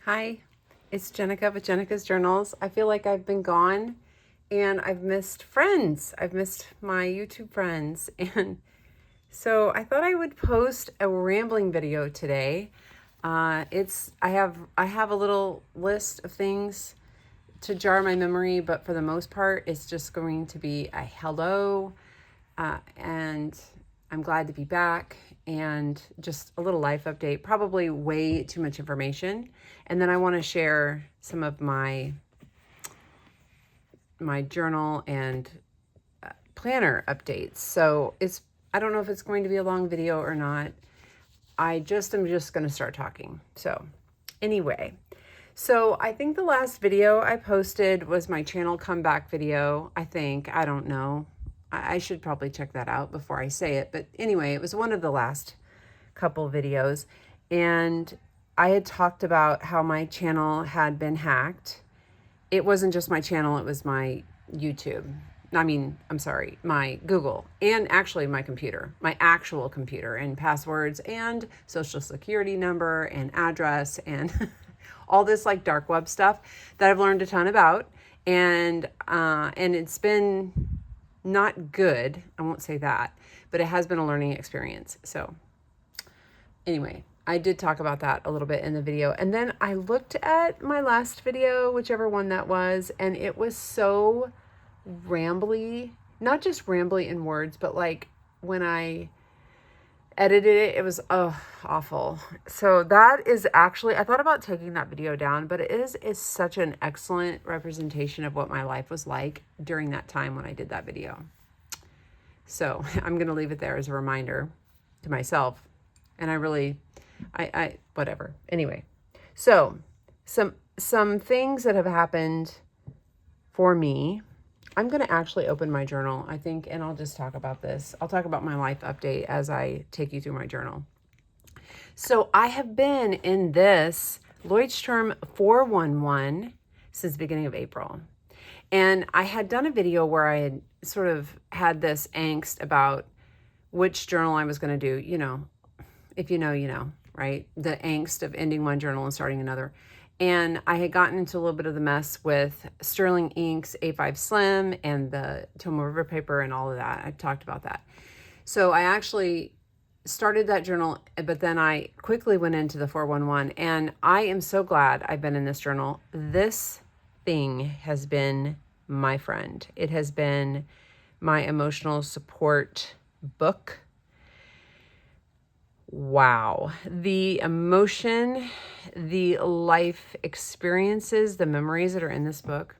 Hi, it's Jenica with Jenica's Journals. I feel like I've been gone and I've missed friends. I've missed my YouTube friends. And so I thought I would post a rambling video today. I have a little list of things to jar my memory, but for the most part, it's just going to be a hello, and I'm glad to be back, and just a little life update, probably way too much information. And then I want to share some of my journal and planner updates. So I don't know if it's going to be a long video or not. I'm just going to start talking. So anyway, so I think the last video I posted was my channel comeback video. I don't know. I should probably check that out before I say it. But anyway, it was one of the last couple videos. And I had talked about how my channel had been hacked. It wasn't just my channel, it was my YouTube. My Google, and actually my computer, my actual computer, and passwords and social security number and address and all this like dark web stuff that I've learned a ton about. And it's been not good. I won't say that, but it has been a learning experience. So anyway, I did talk about that a little bit in the video. And then I looked at my last video, whichever one that was, and it was so rambly, not just rambly in words, but like when I edited it, it was awful. So that is actually, I thought about taking that video down, but it is such an excellent representation of what my life was like during that time when I did that video. So I'm going to leave it there as a reminder to myself. And I whatever. Anyway, so some things that have happened for me. I'm going to actually open my journal, I think, and I'll just talk about this. I'll talk about my life update as I take you through my journal. So I have been in this Lloydstrom 411 since the beginning of April. And I had done a video where I had sort of had this angst about which journal I was going to do. You know, if you know, you know, right? The angst of ending one journal and starting another. And I had gotten into a little bit of the mess with Sterling Ink's A5 Slim and the Tomoe River paper and all of that. I've talked about that. So I actually started that journal, but then I quickly went into the 411. And I am so glad I've been in this journal. This thing has been my friend. It has been my emotional support book. Wow. The emotion, the life experiences, the memories that are in this book.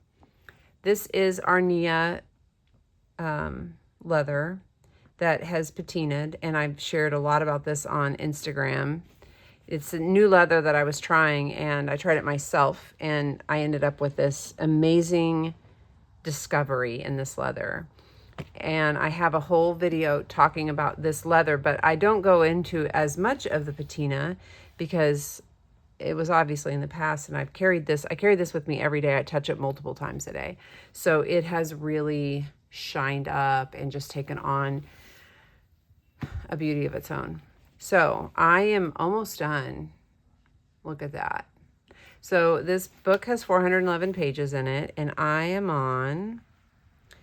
This is Arnia leather that has patinaed, and I've shared a lot about this on Instagram. It's a new leather that I was trying, and I tried it myself, and I ended up with this amazing discovery in this leather. And I have a whole video talking about this leather, but I don't go into as much of the patina because it was obviously in the past, and I carry this with me every day. I touch it multiple times a day. So it has really shined up and just taken on a beauty of its own. So I am almost done. Look at that. So this book has 411 pages in it, and I am on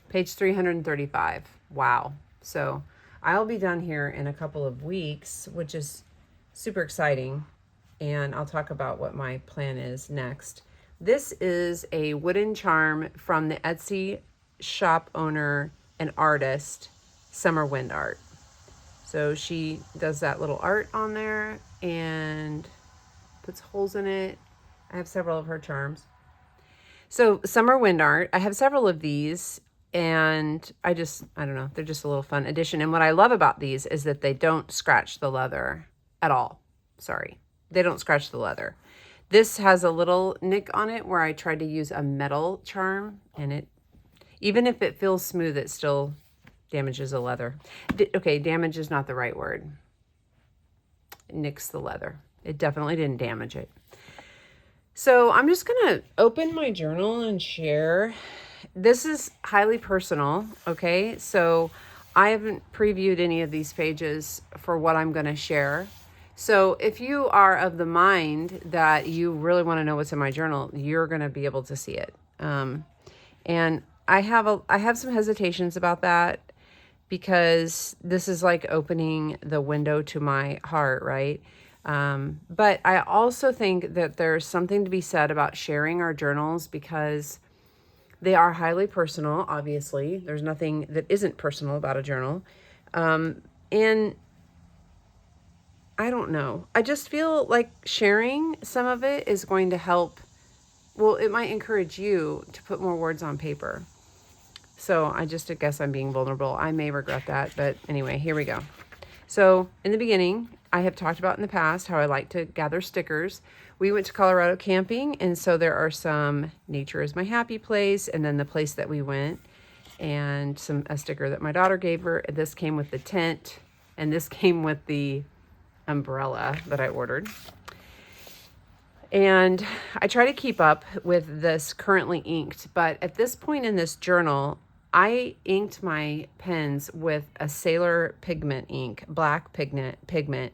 page 335. Wow. So I'll be done here in a couple of weeks, which is super exciting. And I'll talk about what my plan is next. This is a wooden charm from the Etsy shop owner and artist, Summer Wind Art. So she does that little art on there and puts holes in it. I have several of her charms. So Summer Wind Art, I have several of these. And I don't know, they're just a little fun addition. And what I love about these is that they don't scratch the leather at all. Sorry, they don't scratch the leather. This has a little nick on it where I tried to use a metal charm, and it, even if it feels smooth, it still damages the leather. Okay, damage is not the right word. It nicks the leather. It definitely didn't damage it. So I'm just gonna open my journal and share. This is highly personal, okay? So I haven't previewed any of these pages for what I'm going to share. So if you are of the mind that you really want to know what's in my journal, you're going to be able to see it. And I have some hesitations about that because this is like opening the window to my heart, right? But I also think that there's something to be said about sharing our journals because they are highly personal, obviously. There's nothing that isn't personal about a journal. And I don't know. I just feel like sharing some of it is going to help. Well, it might encourage you to put more words on paper. So I guess I'm being vulnerable. I may regret that, but anyway, here we go. So in the beginning, I have talked about in the past how I like to gather stickers. We went to Colorado camping, and so there are some nature is my happy place, and then the place that we went, and a sticker that my daughter gave her. This came with the tent, and this came with the umbrella that I ordered. And I try to keep up with this currently inked, but at this point in this journal, I inked my pens with a Sailor pigment ink, black pigment.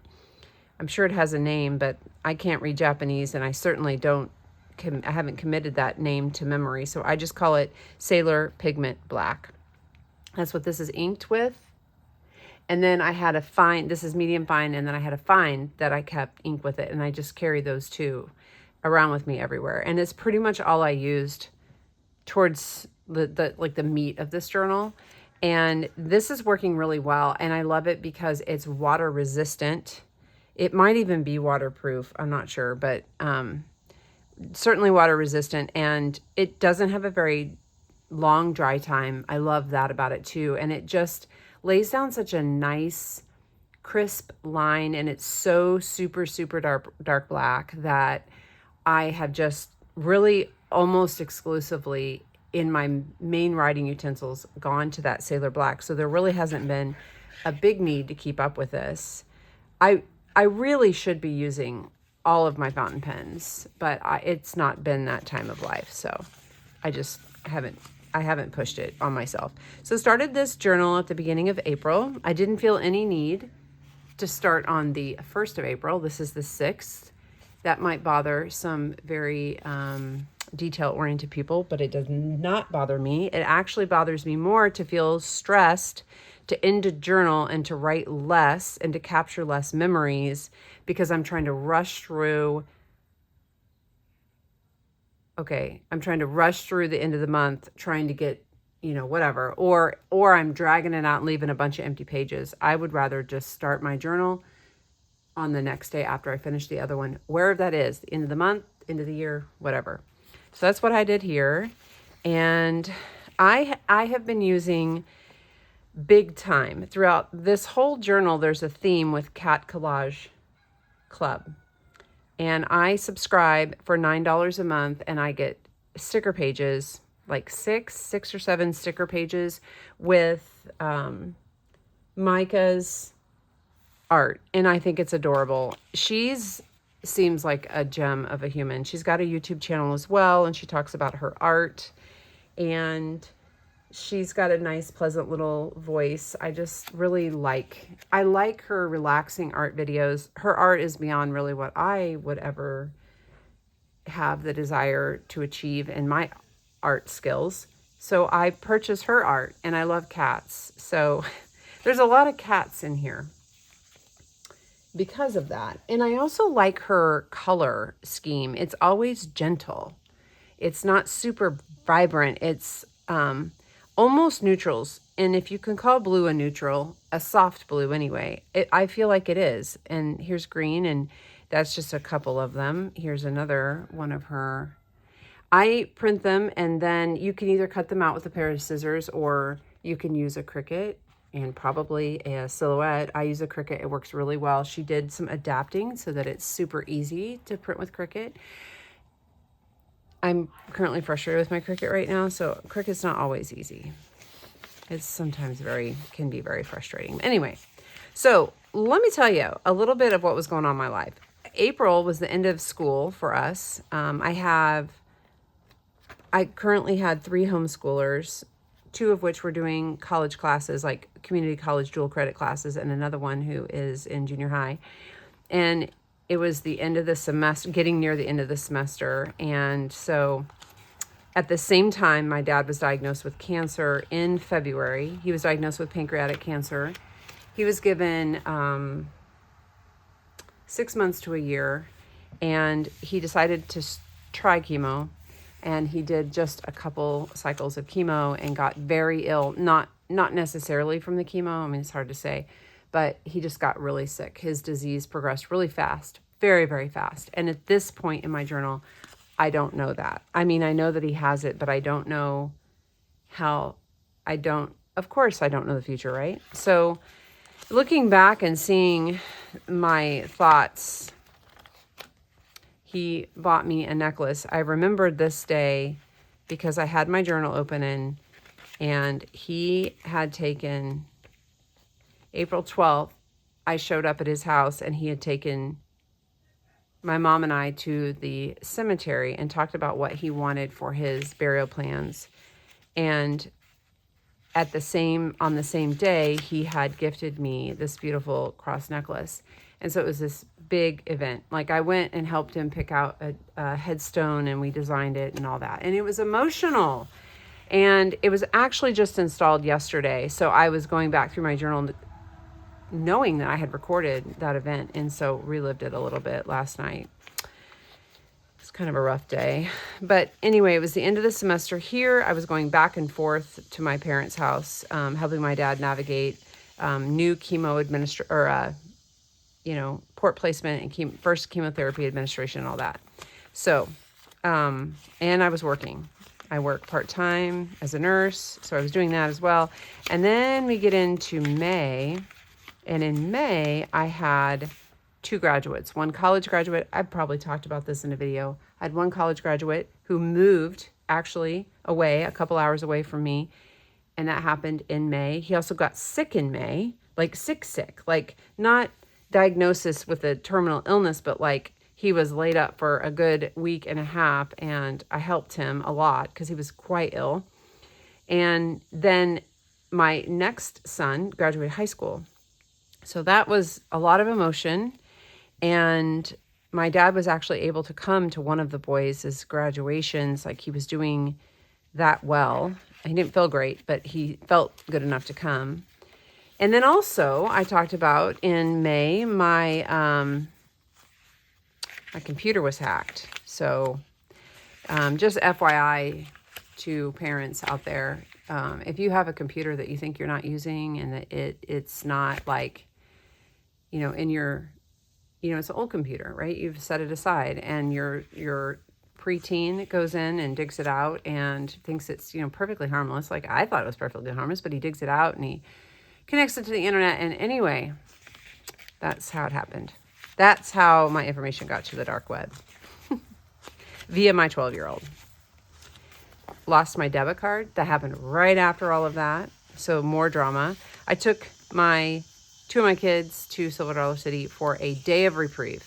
I'm sure it has a name, but I can't read Japanese, and I certainly I haven't committed that name to memory, so I just call it Sailor Pigment Black. That's what this is inked with. And then I had a fine, this is medium fine, and then I had a fine that I kept ink with it, and I just carry those two around with me everywhere. And it's pretty much all I used towards the meat of this journal. And this is working really well, and I love it because it's water resistant. It might even be waterproof, I'm not sure, but certainly water resistant, and it doesn't have a very long dry time. I love that about it too. And it just lays down such a nice crisp line, and it's so super, super dark black that I have just really almost exclusively in my main writing utensils gone to that Sailor Black. So there really hasn't been a big need to keep up with this. I really should be using all of my fountain pens, but it's not been that time of life. So I just haven't pushed it on myself. So started this journal at the beginning of April. I didn't feel any need to start on the 1st of April. This is the 6th. That might bother some very detail-oriented people, but it does not bother me. It actually bothers me more to feel stressed to end a journal and to write less and to capture less memories because I'm trying to rush through. Okay, I'm trying to rush through the end of the month, trying to get, whatever, or I'm dragging it out and leaving a bunch of empty pages. I would rather just start my journal on the next day after I finish the other one, wherever that is, the end of the month, end of the year, whatever. So that's what I did here. And I have been using big time throughout this whole journal. There's a theme with Cat Collage Club. And I subscribe for $9 a month, and I get sticker pages, like six or seven sticker pages with Micah's art. And I think it's adorable. Seems like a gem of a human. She's got a YouTube channel as well, and she talks about her art. And she's got a nice, pleasant little voice. I just really like her relaxing art videos. Her art is beyond really what I would ever have the desire to achieve in my art skills. So I purchase her art, and I love cats. So there's a lot of cats in here because of that. And I also like her color scheme. It's always gentle. It's not super vibrant. It's almost neutrals. And if you can call blue a neutral, a soft blue anyway, I feel like it is. And here's green, and that's just a couple of them. Here's another one of her. I print them, and then you can either cut them out with a pair of scissors, or you can use a Cricut and probably a Silhouette. I use a Cricut. It works really well. She did some adapting so that it's super easy to print with Cricut. I'm currently frustrated with my Cricut right now, so Cricut's not always easy. It's sometimes can be very frustrating. Anyway, so let me tell you a little bit of what was going on in my life. April was the end of school for us. I currently had 3 homeschoolers, 2 of which were doing college classes, like community college dual credit classes, and another one who is in junior high. And it was the end of the semester, getting near the end of the semester. And so at the same time, my dad was diagnosed with cancer in February. He was diagnosed with pancreatic cancer. He was given 6 months to a year, and he decided to try chemo. And he did just a couple cycles of chemo and got very ill. Not necessarily from the chemo. I mean, it's hard to say, but he just got really sick. His disease progressed really fast, very, very fast. And at this point in my journal, I don't know that. I mean, I know that he has it, but I don't know how. Of course, I don't know the future, right? So looking back and seeing my thoughts, he bought me a necklace. I remembered this day because I had my journal open and he had taken April 12th. I showed up at his house and he had taken my mom and I to the cemetery and talked about what he wanted for his burial plans. And on the same day, he had gifted me this beautiful cross necklace. And so it was this big event. Like, I went and helped him pick out a headstone and we designed it and all that. And it was emotional. And it was actually just installed yesterday. So I was going back through my journal knowing that I had recorded that event. And so relived it a little bit last night. It's kind of a rough day. But anyway, it was the end of the semester here. I was going back and forth to my parents' house, helping my dad navigate new port placement and first chemotherapy administration and all that. So, and I was working. I work part-time as a nurse, so I was doing that as well. And then we get into May, and in May, I had 2 graduates. One college graduate, I've probably talked about this in a video. I had one college graduate who moved actually away, a couple hours away from me, and that happened in May. He also got sick in May, like sick, like not diagnosis with a terminal illness, but like he was laid up for a good week and a half, and I helped him a lot because he was quite ill. And then my next son graduated high school. So that was a lot of emotion. And my dad was actually able to come to one of the boys' graduations. Like, he was doing that well. He didn't feel great, but he felt good enough to come. And then also I talked about in May, my computer was hacked. So just FYI to parents out there, if you have a computer that you think you're not using and that it's not like, in your, it's an old computer, right? You've set it aside and your preteen goes in and digs it out and thinks it's, perfectly harmless. Like, I thought it was perfectly harmless, but he digs it out and he connects it to the internet. And anyway, that's how it happened. That's how my information got to the dark web via my 12-year-old. Lost my debit card. That happened right after all of that. So more drama. I took 2 of my kids to Silver Dollar City for a day of reprieve.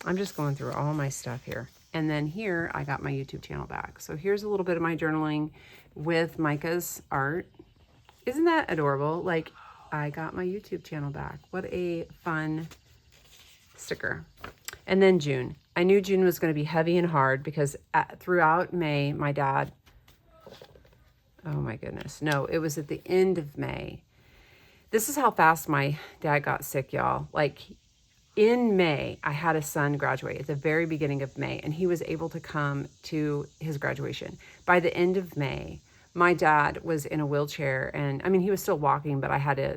I'm just going through all my stuff here. And then here, I got my YouTube channel back. So here's a little bit of my journaling with Micah's art. Isn't that adorable? Like, I got my YouTube channel back. What a fun sticker. And then June. I knew June was going to be heavy and hard because throughout May, my dad, oh my goodness. No, it was at the end of May. This is how fast my dad got sick, y'all. Like, in May, I had a son graduate at the very beginning of May, and he was able to come to his graduation. By the end of May, my dad was in a wheelchair, and I mean, he was still walking, but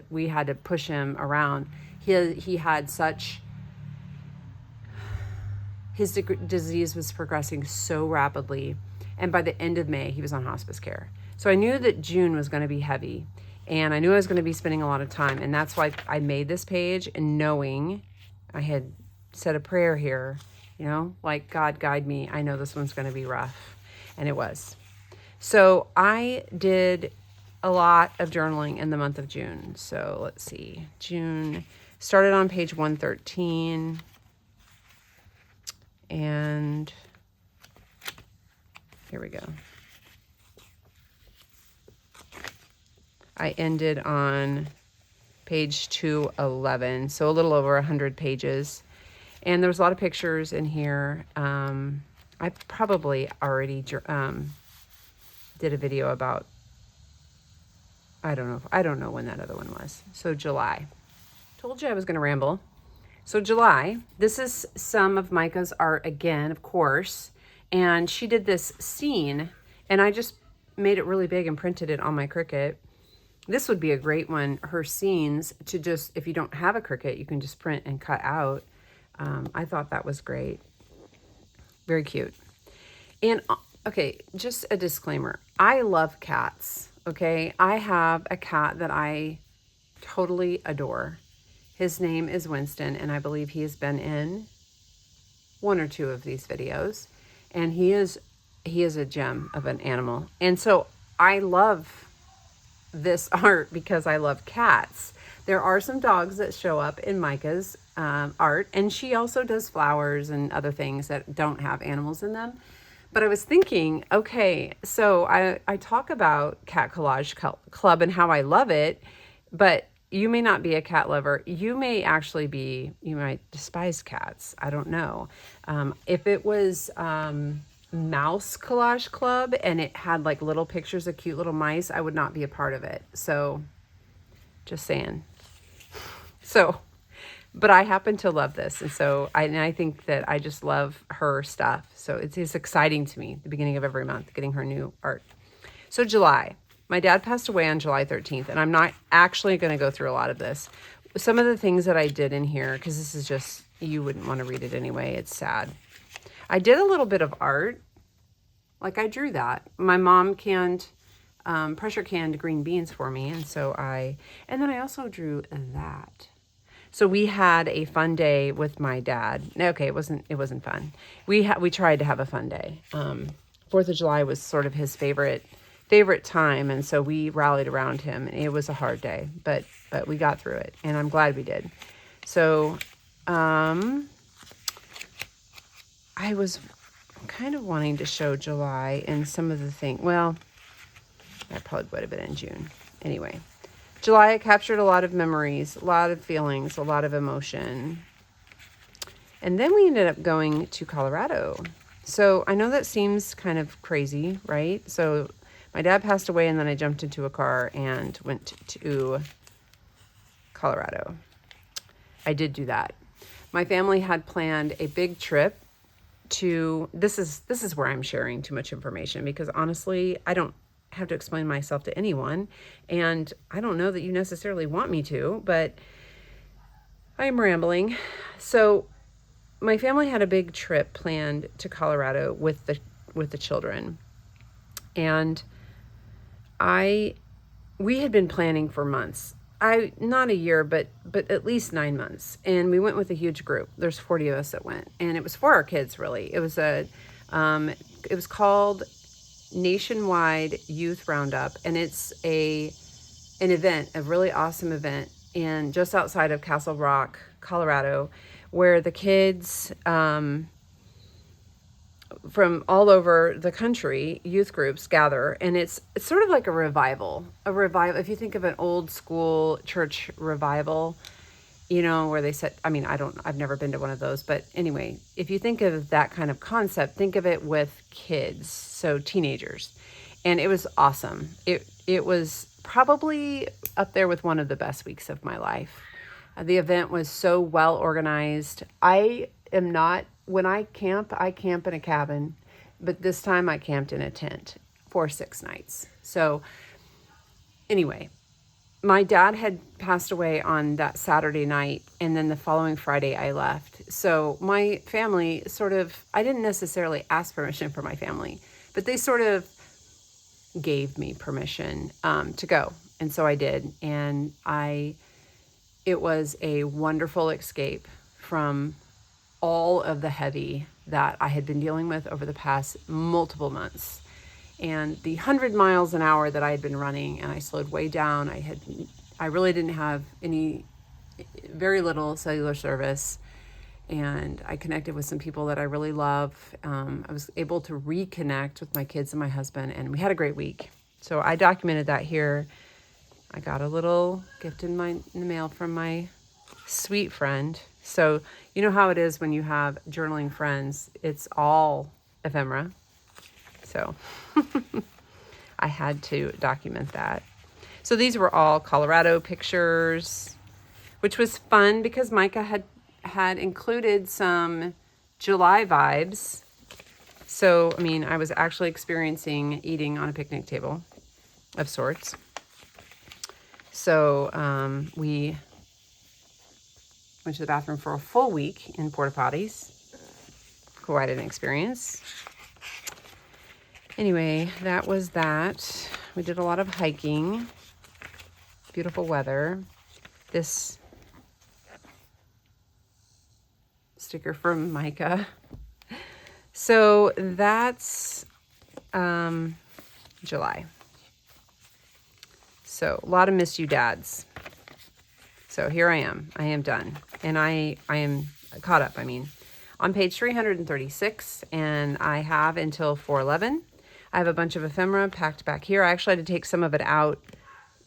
we had to push him around. He had his disease was progressing so rapidly, and by the end of May, he was on hospice care. So I knew that June was going to be heavy, and I knew I was going to be spending a lot of time, and that's why I made this page, and knowing I had said a prayer here, like, God, guide me. I know this one's going to be rough, and it was. So I did a lot of journaling in the month of June. So let's see. June started on page 113. And here we go. I ended on page 211. So a little over 100 pages. And there's a lot of pictures in here. I probably already did a video about, I don't know when that other one was. So July. Told you I was going to ramble. So July, this is some of Micah's art again, of course. And she did this scene, and I just made it really big and printed it on my Cricut. This would be a great one, her scenes, to just, if you don't have a Cricut, you can just print and cut out. I thought that was great. Very cute. And, okay, just a disclaimer. I love cats, okay? I have a cat that I totally adore. His name is Winston, and I believe he has been in one or two of these videos. And he is a gem of an animal. And so I love this art because I love cats. There are some dogs that show up in Micah's art, and she also does flowers and other things that don't have animals in them. But I was thinking, okay, so I talk about Cat Collage Club and how I love it, but you may not be a cat lover. You might despise cats. I don't know. If it was Mouse Collage Club and it had like little pictures of cute little mice, I would not be a part of it. So just saying. So, but I happen to love this. And so I think that I just love her stuff. So it's exciting to me, the beginning of every month, getting her new art. So July, my dad passed away on July 13th, and I'm not actually going to go through a lot of this. Some of the things that I did in here, because this is just, you wouldn't want to read it anyway. It's sad. I did a little bit of art. Like I drew that. My mom pressure canned green beans for me. And then I also drew that. So we had a fun day with my dad. Okay, it wasn't fun. We tried to have a fun day. 4th of July was sort of his favorite time. And so we rallied around him, and it was a hard day, but we got through it, and I'm glad we did. So, I was kind of wanting to show July and some of the things. Well, that probably would have been in June. Anyway, July, I captured a lot of memories, a lot of feelings, a lot of emotion. And then we ended up going to Colorado. So I know that seems kind of crazy, right? So my dad passed away, and then I jumped into a car and went to Colorado. I did do that. My family had planned a big trip to, this is where I'm sharing too much information, because honestly, I don't have to explain myself to anyone, and I don't know that you necessarily want me to, but I'm rambling. So my family had a big trip planned to Colorado with the children, and we had been planning for months. Not a year, but at least 9 months. And we went with a huge group. There's 40 of us that went, and it was for our kids, really. It was called Nationwide Youth Roundup, and it's an event, a really awesome event, and just outside of Castle Rock, Colorado, where the kids from all over the country, youth groups gather, and it's sort of like a revival. If you think of an old school church revival, where they said, I've never been to one of those, but anyway, if you think of that kind of concept, think of it with kids, so teenagers. And it was awesome. It was probably up there with one of the best weeks of my life. The event was so well organized. When I camp in a cabin, but this time I camped in a tent for 6 nights. So anyway, my dad had passed away on that Saturday night, and then the following Friday I left. So my family I didn't necessarily ask permission for my family, but they sort of gave me permission to go. And so I did. And it was a wonderful escape from all of the heavy that I had been dealing with over the past multiple months. And the 100 miles an hour that I had been running, and I slowed way down. I really didn't have very little cellular service. And I connected with some people that I really love. I was able to reconnect with my kids and my husband, and we had a great week. So I documented that here. I got a little gift in the mail from my sweet friend. So you know how it is when you have journaling friends, it's all ephemera. So I had to document that. So these were all Colorado pictures, which was fun because Micah had included some July vibes. So, I mean, I was actually experiencing eating on a picnic table of sorts. So we went to the bathroom for a full week in porta potties. Quite an experience. Anyway, that was that. We did a lot of hiking. Beautiful weather. This sticker from Micah. So that's July. So a lot of miss you dads. So here I am. I am done. And I am caught up, I mean. On page 336, and I have until 411. I have a bunch of ephemera packed back here. I actually had to take some of it out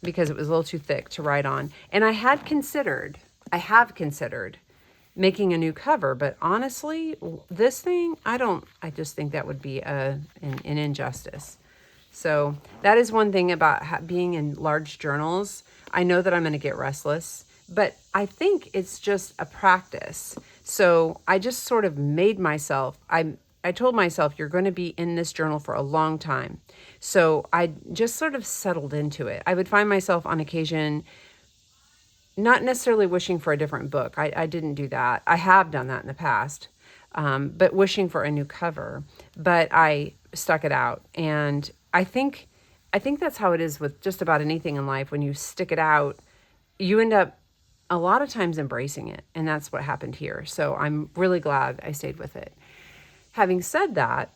because it was a little too thick to write on. And I have considered making a new cover, but honestly, this thing, I just think that would be an injustice. So that is one thing about being in large journals. I know that I'm going to get restless, but I think it's just a practice. So I just sort of made myself, I told myself, you're going to be in this journal for a long time. So I just sort of settled into it. I would find myself on occasion not necessarily wishing for a different book. I didn't do that. I have done that in the past, but wishing for a new cover. But I stuck it out. And I think that's how it is with just about anything in life. When you stick it out, you end up a lot of times embracing it. And that's what happened here. So I'm really glad I stayed with it. Having said that,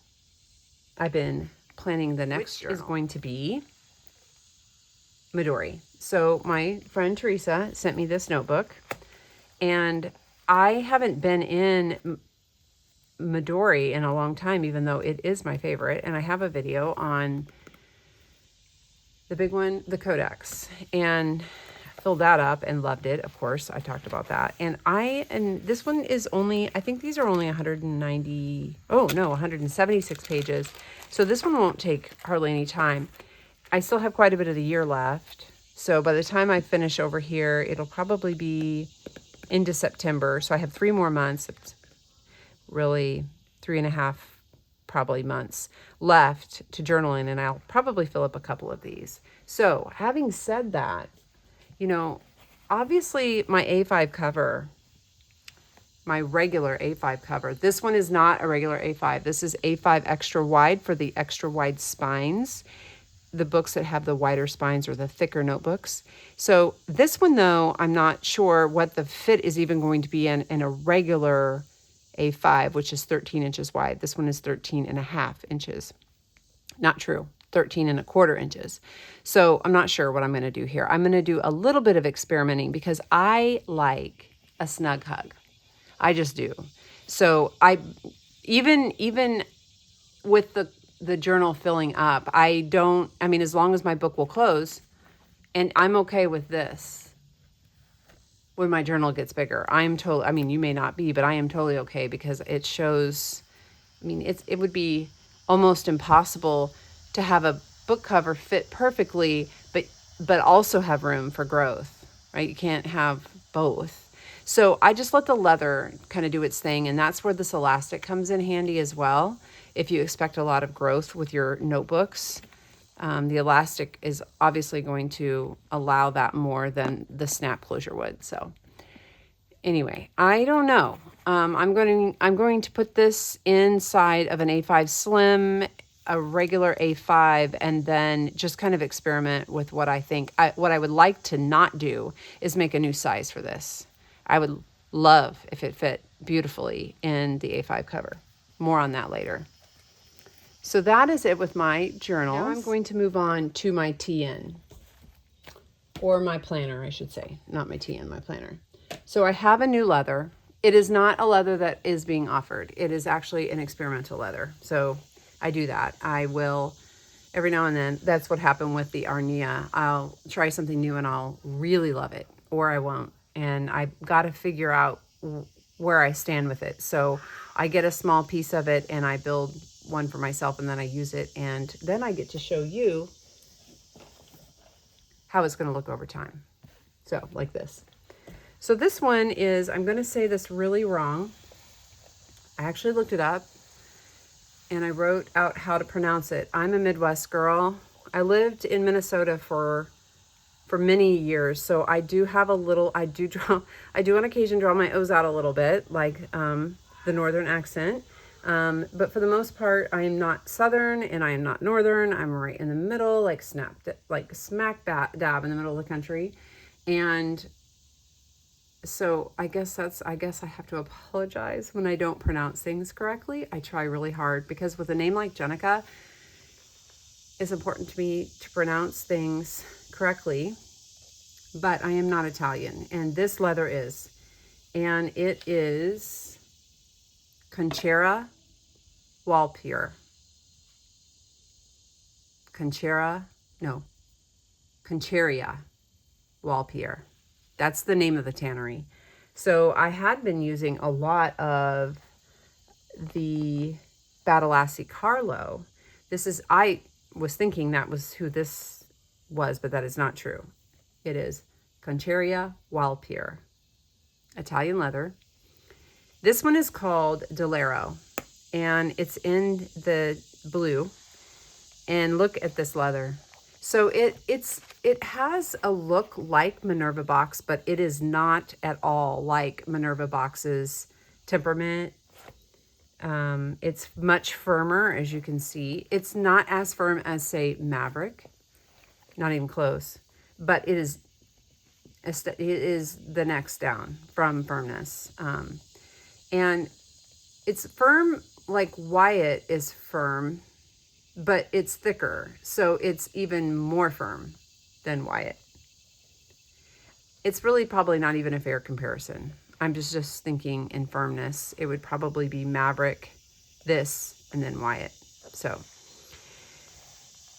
I've been planning the next journal. Is going to be Midori. So my friend Teresa sent me this notebook, and I haven't been in Midori in a long time, even though it is my favorite. And I have a video on the big one, the Codex, and filled that up and loved it. Of course, I talked about that. And this one is only, I think these are only 176 pages. So this one won't take hardly any time. I still have quite a bit of the year left. So by the time I finish over here, it'll probably be into September. So I have 3 more months, really 3.5 probably months left to journaling, and I'll probably fill up a couple of these. So having said that, obviously my A5 cover, my regular A5 cover, this one is not a regular A5. This is A5 extra wide for the extra wide spines. The books that have the wider spines or the thicker notebooks. So this one, though, I'm not sure what the fit is even going to be in a regular A5, which is 13 inches wide. This one is 13.5 inches. Not true, 13.25 inches. So I'm not sure what I'm going to do here. I'm going to do a little bit of experimenting because I like a snug hug. I just do. So even with the journal filling up, as long as my book will close, and I'm okay with this when my journal gets bigger. You may not be, but I am totally okay because it shows, it would be almost impossible to have a book cover fit perfectly, but also have room for growth, right? You can't have both. So I just let the leather kind of do its thing, and that's where this elastic comes in handy as well. If you expect a lot of growth with your notebooks, the elastic is obviously going to allow that more than the snap closure would. So anyway, I don't know. I'm going to put this inside of an A5 Slim, a regular A5, and then just kind of experiment with what I think. What I would like to not do is make a new size for this. I would love if it fit beautifully in the A5 cover. More on that later. So that is it with my journals. Now I'm going to move on to my TN, or my planner, I should say. Not my TN, my planner. So I have a new leather. It is not a leather that is being offered. It is actually an experimental leather. So I do that. I will every now and then. That's what happened with the Arnia. I'll try something new and I'll really love it, or I won't. And I've got to figure out where I stand with it. So I get a small piece of it and I build one for myself, and then I use it. And then I get to show you how it's going to look over time. So like this. So this one is, I'm going to say this really wrong. I actually looked it up and I wrote out how to pronounce it. I'm a Midwest girl. I lived in Minnesota for many years, so I do have a little, I do on occasion draw my O's out a little bit, like the northern accent. But for the most part, I am not southern and I am not northern. I'm right in the middle, like smack dab in the middle of the country. And so I guess I have to apologize when I don't pronounce things correctly. I try really hard because with a name like Jenica, it's important to me to pronounce things correctly, but I am not Italian, and this leather is, and it is Conchera Walpure. Concheria Walpure. That's the name of the tannery. So I had been using a lot of the Badalassi Carlo. I was thinking that was who this was, but that is not true. It is Concheria Walpure, Italian leather. This one is called Delero, and it's in the blue. And look at this leather. So it has a look like Minerva Box, but it is not at all like Minerva Box's temperament. It's much firmer, as you can see. It's not as firm as, say, Maverick, not even close, but it is the next down from firmness. And it's firm like Wyatt is firm, but it's thicker, so it's even more firm than Wyatt. It's really probably not even a fair comparison. I'm just thinking in firmness, it would probably be Maverick, this, and then Wyatt. So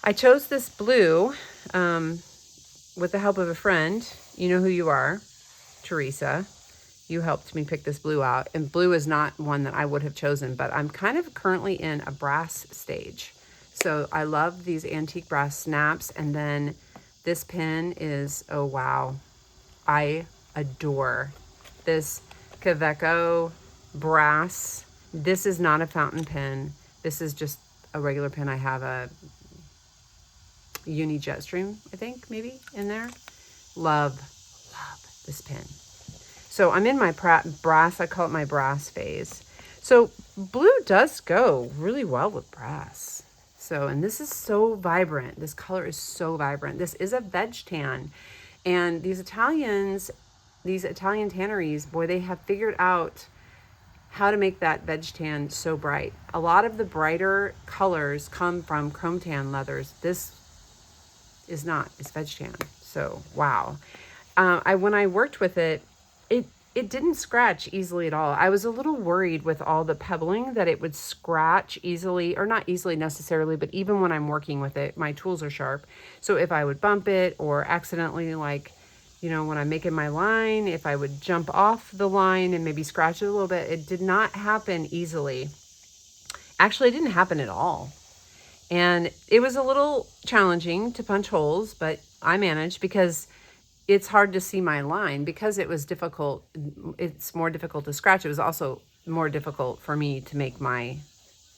I chose this blue with the help of a friend. You know who you are, Teresa. You helped me pick this blue out, and blue is not one that I would have chosen, but I'm kind of currently in a brass stage. So I love these antique brass snaps, and then this pin is, oh wow, I adore this Kaweco brass. This is not a fountain pen. This is just a regular pen. I have a Uni Jetstream, I think, maybe in there. Love this pen. So I'm in my brass, I call it my brass phase. So blue does go really well with brass. So, and this is so vibrant. This color is so vibrant. This is a veg tan. And these Italian tanneries, boy, they have figured out how to make that veg tan so bright. A lot of the brighter colors come from chrome tan leathers. This is not, it's veg tan. So, wow. When I worked with it, it didn't scratch easily at all. I was a little worried with all the pebbling that it would scratch easily, or not easily necessarily, but even when I'm working with it, my tools are sharp. So if I would bump it or accidentally, like, you know, when I'm making my line, if I would jump off the line and maybe scratch it a little bit, it did not happen easily. Actually, it didn't happen at all. And it was a little challenging to punch holes, but I managed because it's hard to see my line because it was difficult. It's more difficult to scratch. It was also more difficult for me to make my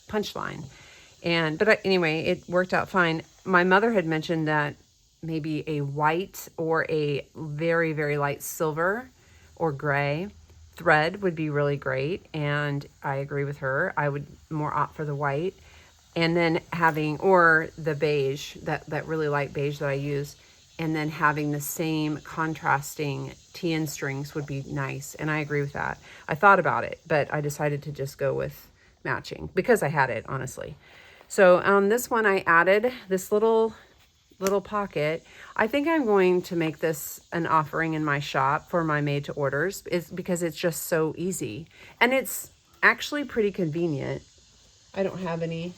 punch line. Anyway, it worked out fine. My mother had mentioned that maybe a white or a very, very light silver or gray thread would be really great. And I agree with her. I would more opt for the white. And then or the beige, that really light beige that I use. And then having the same contrasting TN strings would be nice. And I agree with that. I thought about it, but I decided to just go with matching because I had it, honestly. So on this one, I added this little pocket. I think I'm going to make this an offering in my shop for my made to orders. It's because it's just so easy. And it's actually pretty convenient. I don't have any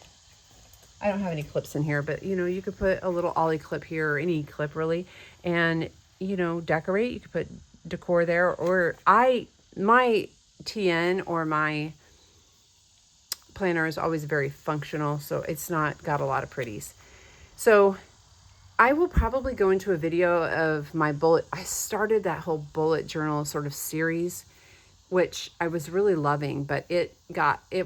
I don't have any clips in here, but you know, you could put a little ollie clip here or any clip really, and you know, decorate. You could put decor there, or my TN or my planner is always very functional, so it's not got a lot of pretties. So I will probably go into a video of my bullet. I started that whole bullet journal sort of series, which I was really loving, but it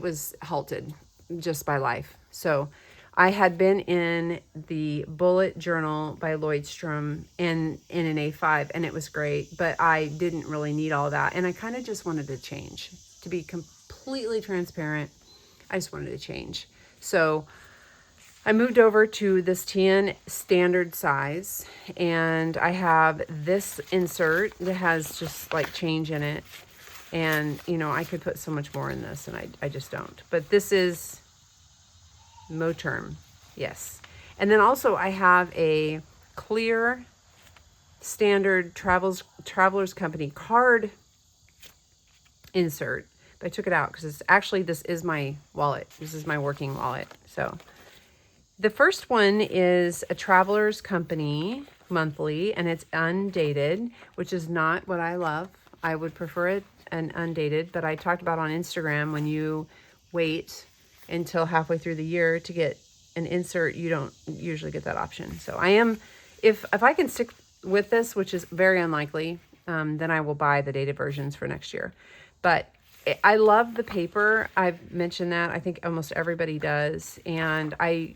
was halted just by life. So I had been in the bullet journal by Lloydstrom in an A5, and it was great, but I didn't really need all that. And I kind of just wanted to change. To be completely transparent, I just wanted to change. So I moved over to this TN standard size, and I have this insert that has just like change in it. And, you know, I could put so much more in this, and I just don't. But this is Moterm, yes. And then also I have a clear standard Travelers Company card insert. But I took it out because it's actually, this is my wallet. This is my working wallet. So the first one is a Travelers Company monthly, and it's undated, which is not what I love. I would prefer it an undated, but I talked about on Instagram, when you wait until halfway through the year to get an insert, you don't usually get that option. So I am, if I can stick with this, which is very unlikely, then I will buy the dated versions for next year. But I love the paper. I've mentioned that. I think almost everybody does. And I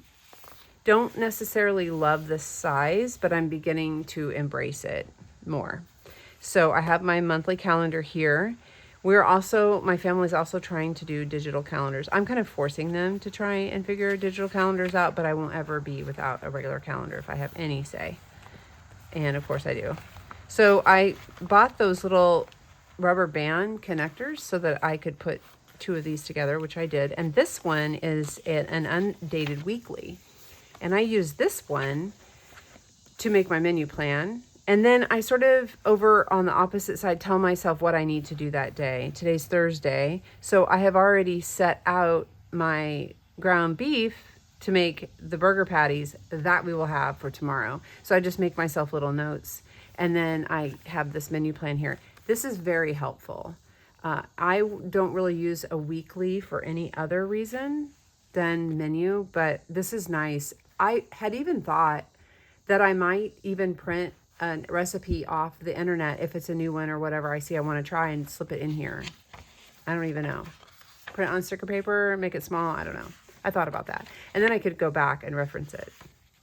don't necessarily love the size, but I'm beginning to embrace it more. So I have my monthly calendar here. My family's also trying to do digital calendars. I'm kind of forcing them to try and figure digital calendars out, but I won't ever be without a regular calendar if I have any say. And of course I do. So I bought those little rubber band connectors so that I could put two of these together, which I did. And this one is an undated weekly. And I use this one to make my menu plan. And then I sort of, over on the opposite side, tell myself what I need to do that day. Today's Thursday. So I have already set out my ground beef to make the burger patties that we will have for tomorrow. So I just make myself little notes. And then I have this menu plan here. This is very helpful. I don't really use a weekly for any other reason than menu, but this is nice. I had even thought that I might even print a recipe off the internet if it's a new one or whatever I see I want to try, and slip it in here. I don't even know. Print it on sticker paper, make it small. I don't know. I thought about that. And then I could go back and reference it,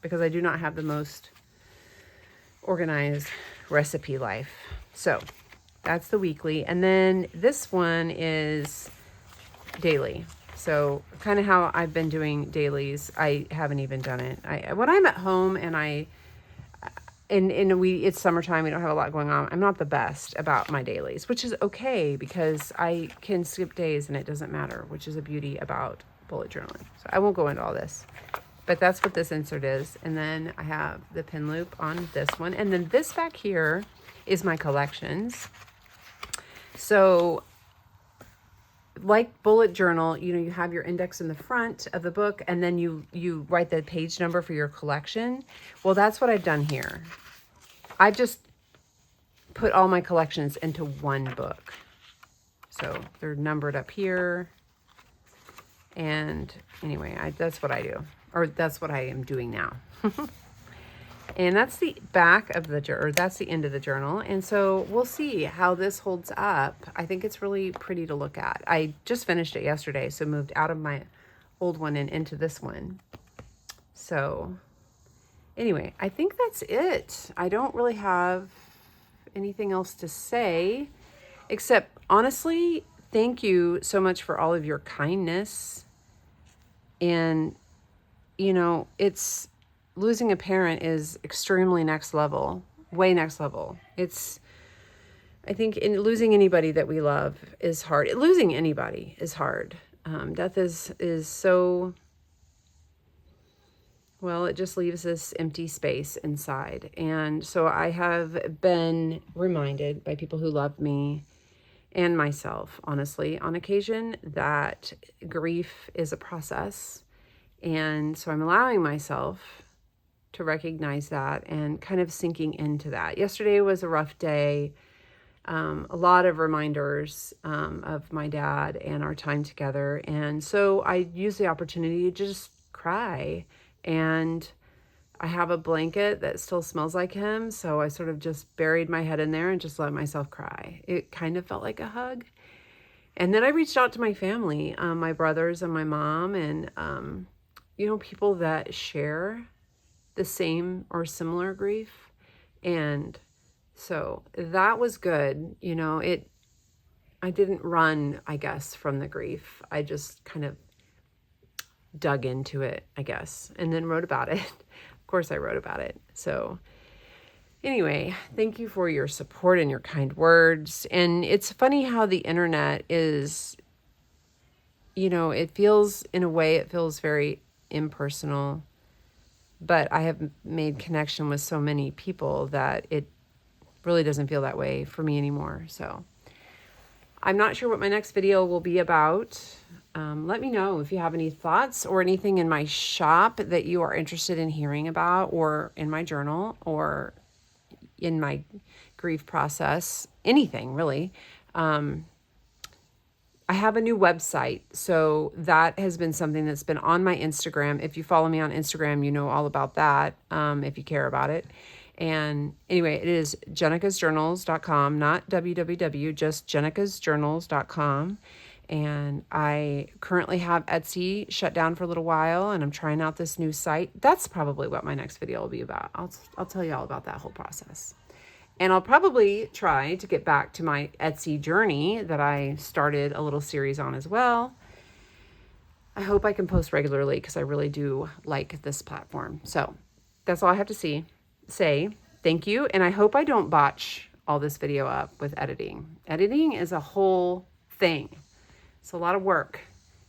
because I do not have the most organized recipe life. So that's the weekly. And then this one is daily. So kind of how I've been doing dailies. I haven't even done it. When I'm at home and it's summertime, we don't have a lot going on, I'm not the best about my dailies, which is okay, because I can skip days and it doesn't matter, which is a beauty about bullet journaling. So I won't go into all this, but that's what this insert is. And then I have the pin loop on this one. And then this back here is my collections. So like bullet journal, you have your index in the front of the book, and then you write the page number for your collection. Well, that's what I've done here. I've just put all my collections into one book. So they're numbered up here. And anyway, that's what I do, or that's what I am doing now. And that's the back of that's the end of the journal. And so we'll see how this holds up. I think it's really pretty to look at. I just finished it yesterday, so moved out of my old one and into this one. So anyway, I think that's it. I don't really have anything else to say, except honestly, thank you so much for all of your kindness. And, losing a parent is extremely next level, way next level. I think losing anybody that we love is hard. Losing anybody is hard. Death is so, well, it just leaves this empty space inside. And so I have been reminded by people who love me and myself, honestly, on occasion, that grief is a process. And so I'm allowing myself to recognize that and kind of sinking into that. Yesterday was a rough day. A lot of reminders of my dad and our time together. And so I used the opportunity to just cry. And I have a blanket that still smells like him. So I sort of just buried my head in there and just let myself cry. It kind of felt like a hug. And then I reached out to my family, my brothers and my mom, and, people that share the same or similar grief. And so that was good. I didn't run, I guess, from the grief. I just kind of dug into it, I guess, and then wrote about it. Of course, I wrote about it. So anyway, thank you for your support and your kind words. And it's funny how the internet is, it feels very impersonal, but I have made connection with so many people that it really doesn't feel that way for me anymore. So I'm not sure what my next video will be about. Let me know if you have any thoughts or anything in my shop that you are interested in hearing about, or in my journal, or in my grief process, anything really. I have a new website, so that has been something that's been on my Instagram. If you follow me on Instagram, you know all about that, if you care about it. And anyway, it is jenicasjournals.com, not www, just jenicasjournals.com. And I currently have Etsy shut down for a little while, and I'm trying out this new site. That's probably what my next video will be about. I'll tell you all about that whole process. And I'll probably try to get back to my Etsy journey that I started a little series on as well. I hope I can post regularly because I really do like this platform. So that's all I have to say. Thank you. And I hope I don't botch all this video up with editing. Editing is a whole thing. It's a lot of work.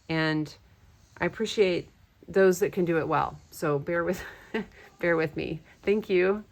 And I appreciate those that can do it well. So bear with me. Thank you.